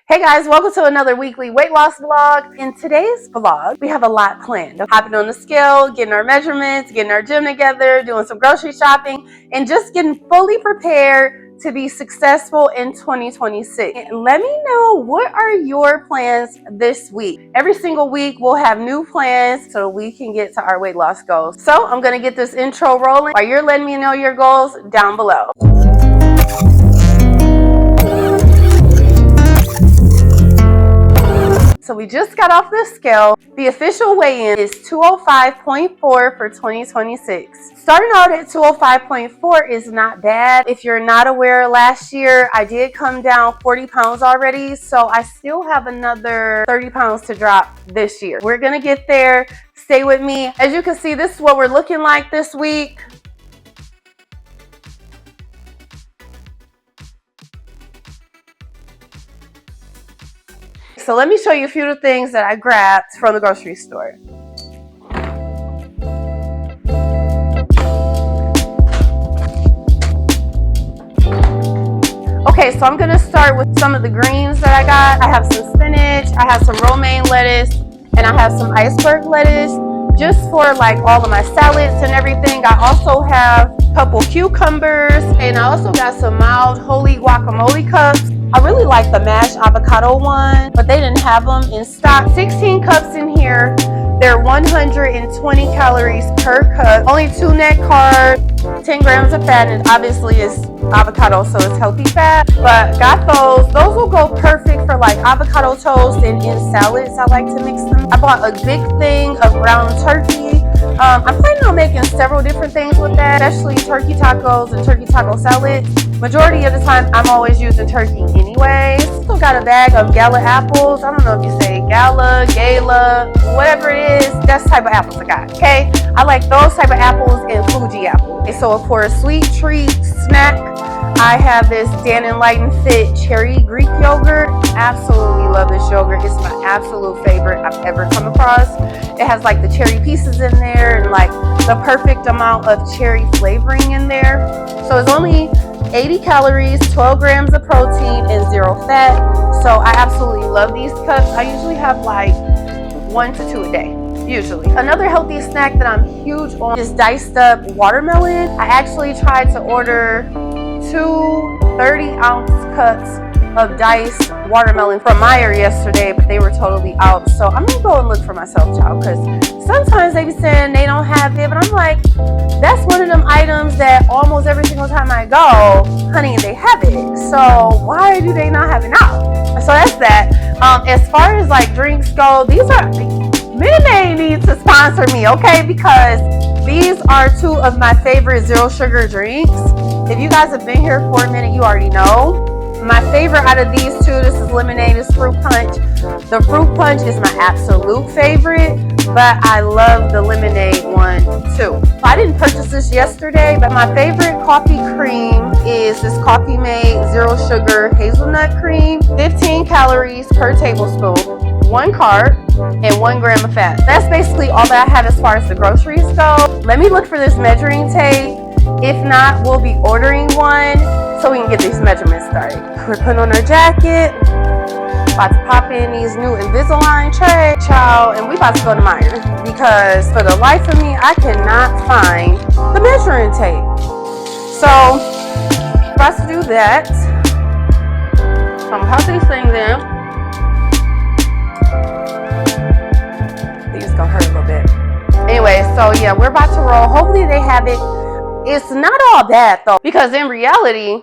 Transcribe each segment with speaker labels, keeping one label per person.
Speaker 1: Hey guys, welcome to another weekly weight loss vlog. In today's vlog, we have a lot planned. Hopping on the scale, getting our measurements, getting our gym together, doing some grocery shopping, and just getting fully prepared to be successful in 2026. And let me know, what are your plans this week? Every single week, we'll have new plans so we can get to our weight loss goals. So I'm gonna get this intro rolling while you're letting me know your goals down below. So we just got off the scale. The official weigh-in is 205.4 for 2026. Starting out at 205.4 is not bad. If you're not aware, last year I did come down 40 pounds already, so I still have another 30 pounds to drop this year. We're gonna get there. Stay with me. As you can see, this is what we're looking like this week. So let me show you a few of the things that I grabbed from the grocery store. Okay, so I'm gonna start with some of the greens that I got. I have some spinach, I have some romaine lettuce, and I have some iceberg lettuce, just for like all of my salads and everything. I also have a couple cucumbers, and I also got some mild holy guacamole cups. I really like the mashed avocado one, but they didn't have them in stock. 16 cups in here. They're 120 calories per cup. Only 2 net carbs, 10 grams of fat, and obviously it's avocado, so it's healthy fat. But got those. Those will go perfect for like avocado toast and in salads. I like to mix them. I bought a big thing of ground turkey. I'm planning on making several different things with that, especially turkey tacos and turkey taco salads. Majority of the time, I'm always using turkey anyways. Also got a bag of Gala apples. I don't know if you say Gala, whatever it is. That's the type of apples I got, okay? I like those type of apples and Fuji apples. Okay, so for a sweet treat snack, I have this Dan and Light and Fit cherry Greek yogurt. Absolutely love this yogurt. It's my absolute favorite I've ever come across. It has like the cherry pieces in there and like the perfect amount of cherry flavoring in there. So it's only 80 calories, 12 grams of protein, and 0 fat. So I absolutely love these cups. I usually have like 1 to 2 a day. Usually. Another healthy snack that I'm huge on is diced up watermelon. I actually tried to order 2 30-ounce cups of diced watermelon from Meijer yesterday, but they were totally out. So I'm gonna go and look for myself, child, because sometimes they be saying they don't have it, but I'm like, that's one of them items that almost every single time I go, honey, they have it. So why do they not have it now? So that's that. As far as like drinks go, these are, Minute Maid needs to sponsor me, okay? Because these are 2 of my favorite zero sugar drinks. If you guys have been here for a minute, you already know. My favorite out of these 2, this is lemonade, is fruit punch. The fruit punch is my absolute favorite, but I love the lemonade one too. I didn't purchase this yesterday, but my favorite coffee cream is this Coffee Mate Zero Sugar Hazelnut Cream. 15 calories per tablespoon, 1 carb, and 1 gram of fat. That's basically all that I have as far as the groceries go. Let me look for this measuring tape. If not, we'll be ordering one so we can get these measurements started. We're putting on our jacket, about to pop in these new Invisalign trays, child, and we about to go to Meijer because for the life of me, I cannot find the measuring tape. So, about to do that. So I'm gonna pop these things in. These gonna hurt a little bit. Anyway, so yeah, we're about to roll. Hopefully they have it. It's not all bad though, because in reality,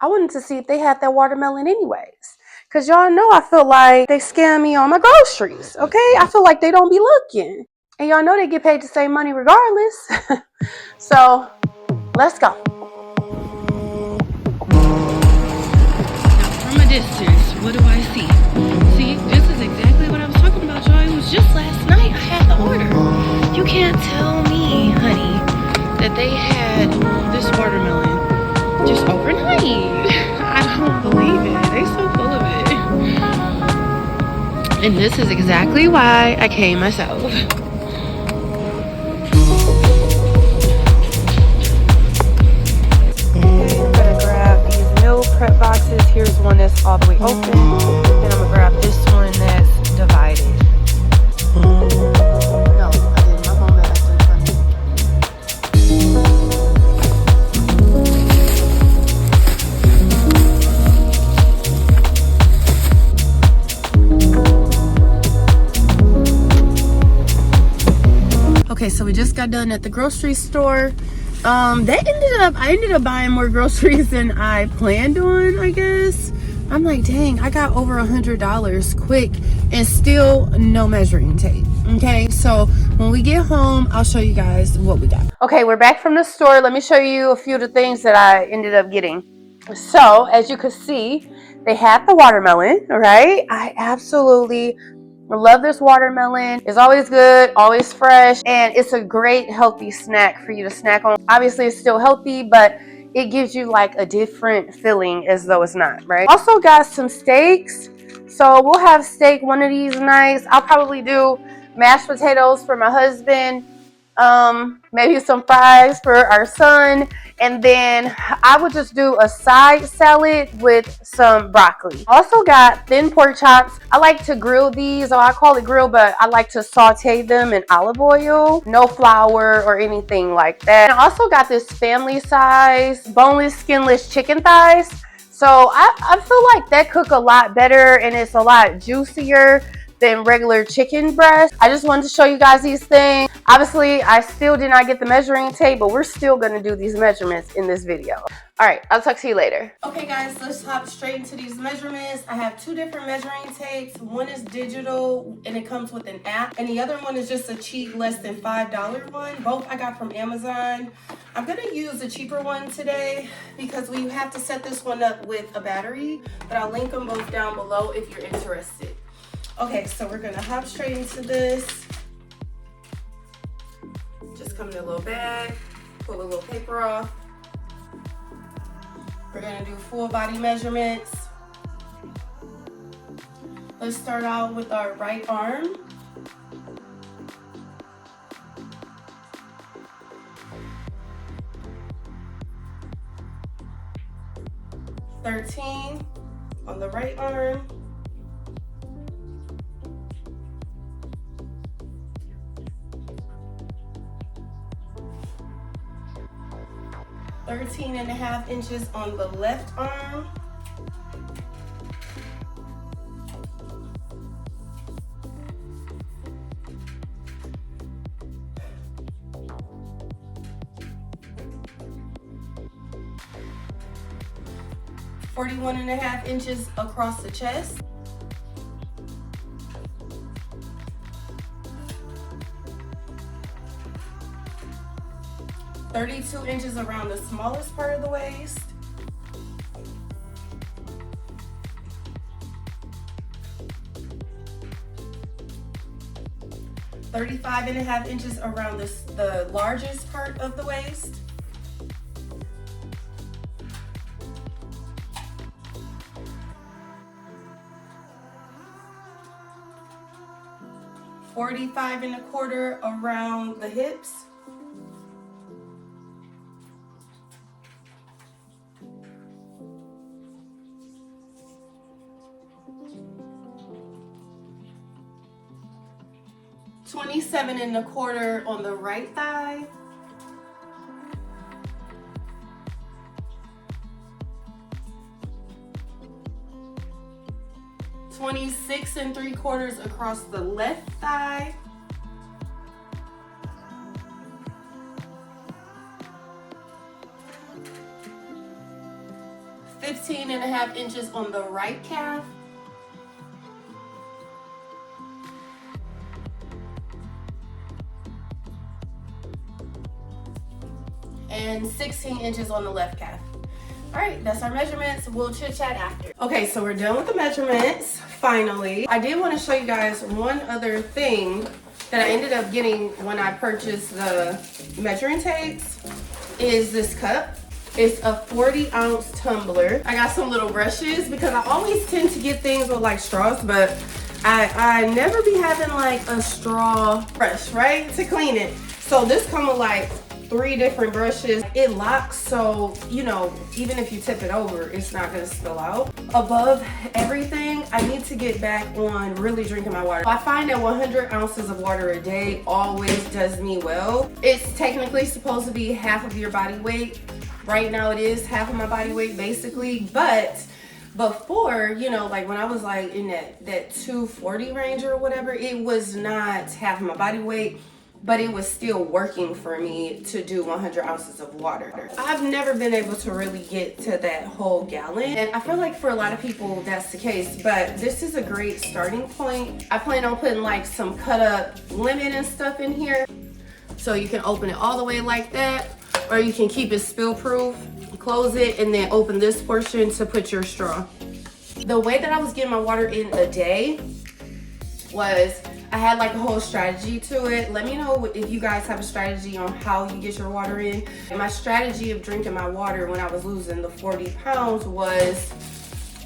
Speaker 1: I wanted to see if they had that watermelon anyways. Because y'all know I feel like they scam me on my groceries, okay? I feel like they don't be looking. And y'all know they get paid to save money regardless. So, let's go.
Speaker 2: Now from a distance, what do I see? See, this is exactly what I was talking about, y'all. It was just last night I had the order. You can't tell me, honey, that they had this watermelon just overnight. I don't believe it. They so full of it. And this is exactly why I came myself.
Speaker 1: I'm gonna grab these meal prep boxes. Here's one that's all the way open. Okay, so we just got done at the grocery store. I ended up buying more groceries than I planned on, I guess. I'm like, dang, I got over $100 quick and still no measuring tape. Okay, so when we get home, I'll show you guys what we got. Okay, we're back from the store. Let me show you a few of the things that I ended up getting. So, as you can see, they had the watermelon, right? I absolutely love this watermelon. It's always good, always fresh, and it's a great healthy snack for you to snack on. Obviously, it's still healthy, but it gives you like a different feeling as though it's not, right? Also got some steaks. So we'll have steak one of these nights. I'll probably do mashed potatoes for my husband, maybe some fries for our son, and then I would just do a side salad with some broccoli. Also got thin pork chops. I like to grill these, or I call it grill, but I like to saute them in olive oil. No flour or anything like that. And I also got this family size boneless, skinless chicken thighs. So I feel like that cook a lot better and it's a lot juicier than regular chicken breast. I just wanted to show you guys these things. Obviously, I still did not get the measuring tape, but we're still gonna do these measurements in this video. All right, I'll talk to you later. Okay guys, let's hop straight into these measurements. I have two different measuring tapes. One is digital and it comes with an app, and the other one is just a cheap, less than $5 one. Both I got from Amazon. I'm gonna use the cheaper one today because we have to set this one up with a battery, but I'll link them both down below if you're interested. Okay, so we're gonna hop straight into this. Just come in a little bag, pull a little paper off. We're gonna do full body measurements. Let's start out with our right arm. $13 on the right arm. $13.5 inches on the left arm. $41.5 inches across the chest. $32 inches around the smallest part of the waist. $35.5 inches around the largest part of the waist. $45.25 around the hips. $27.25 on the right thigh. $26.75 across the left thigh. $15.5 inches on the right calf. And 16 inches on the left calf. All right, that's our measurements. We'll chit chat after. Okay, so we're done with the measurements, finally. I did want to show you guys one other thing that I ended up getting when I purchased the measuring tapes is this cup. It's a 40-ounce tumbler. I got some little brushes because I always tend to get things with like straws, but I never be having like a straw brush, right, to clean it. So this come with like 3 different brushes. It locks, so you know, even if you tip it over, it's not gonna spill out. Above everything, I need to get back on really drinking my water. I find that 100 ounces of water a day always does me well. It's technically supposed to be half of your body weight. Right now it is half of my body weight basically, but before, you know, like when I was like in that 240 range or whatever, it was not half of my body weight. but it was still working for me to do 100 ounces of water. I've never been able to really get to that whole gallon, and I feel like for a lot of people that's the case, but this is a great starting point. I plan on putting like some cut up lemon and stuff in here, so you can open it all the way like that, or you can keep it spill proof, close it, and then open this portion to put your straw. The way that I was getting my water in a day was I had like a whole strategy to it. Let me know if you guys have a strategy on how you get your water in. My strategy of drinking my water when I was losing the 40 pounds was,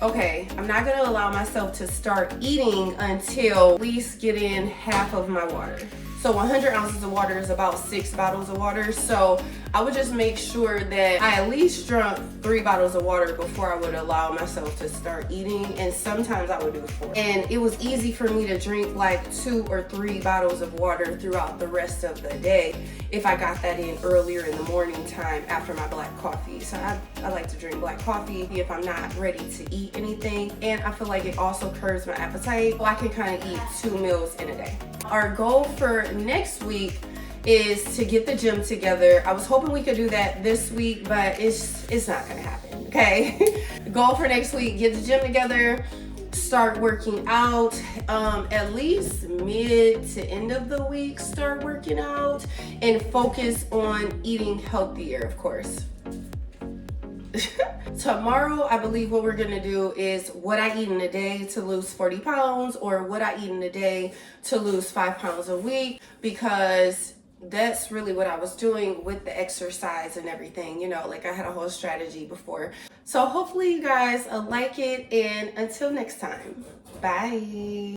Speaker 1: okay, I'm not gonna allow myself to start eating until at least get in half of my water. So 100 ounces of water is about 6 bottles of water. So I would just make sure that I at least drank 3 bottles of water before I would allow myself to start eating. And sometimes I would do 4. And it was easy for me to drink like 2 or 3 bottles of water throughout the rest of the day if I got that in earlier in the morning time after my black coffee. So I like to drink black coffee if I'm not ready to eat anything. And I feel like it also curbs my appetite. So I can kind of eat 2 meals in a day. Our goal for next week is to get the gym together. I was hoping we could do that this week, but it's not gonna happen, okay? Goal for next week, get the gym together, start working out, at least mid to end of the week, start working out, and focus on eating healthier, of course. Tomorrow, I believe what we're gonna do is what I eat in a day to lose 40 pounds or what I eat in a day to lose 5 pounds a week, because that's really what I was doing with the exercise and everything, you know, like I had a whole strategy before. So hopefully you guys like it, and until next time, bye.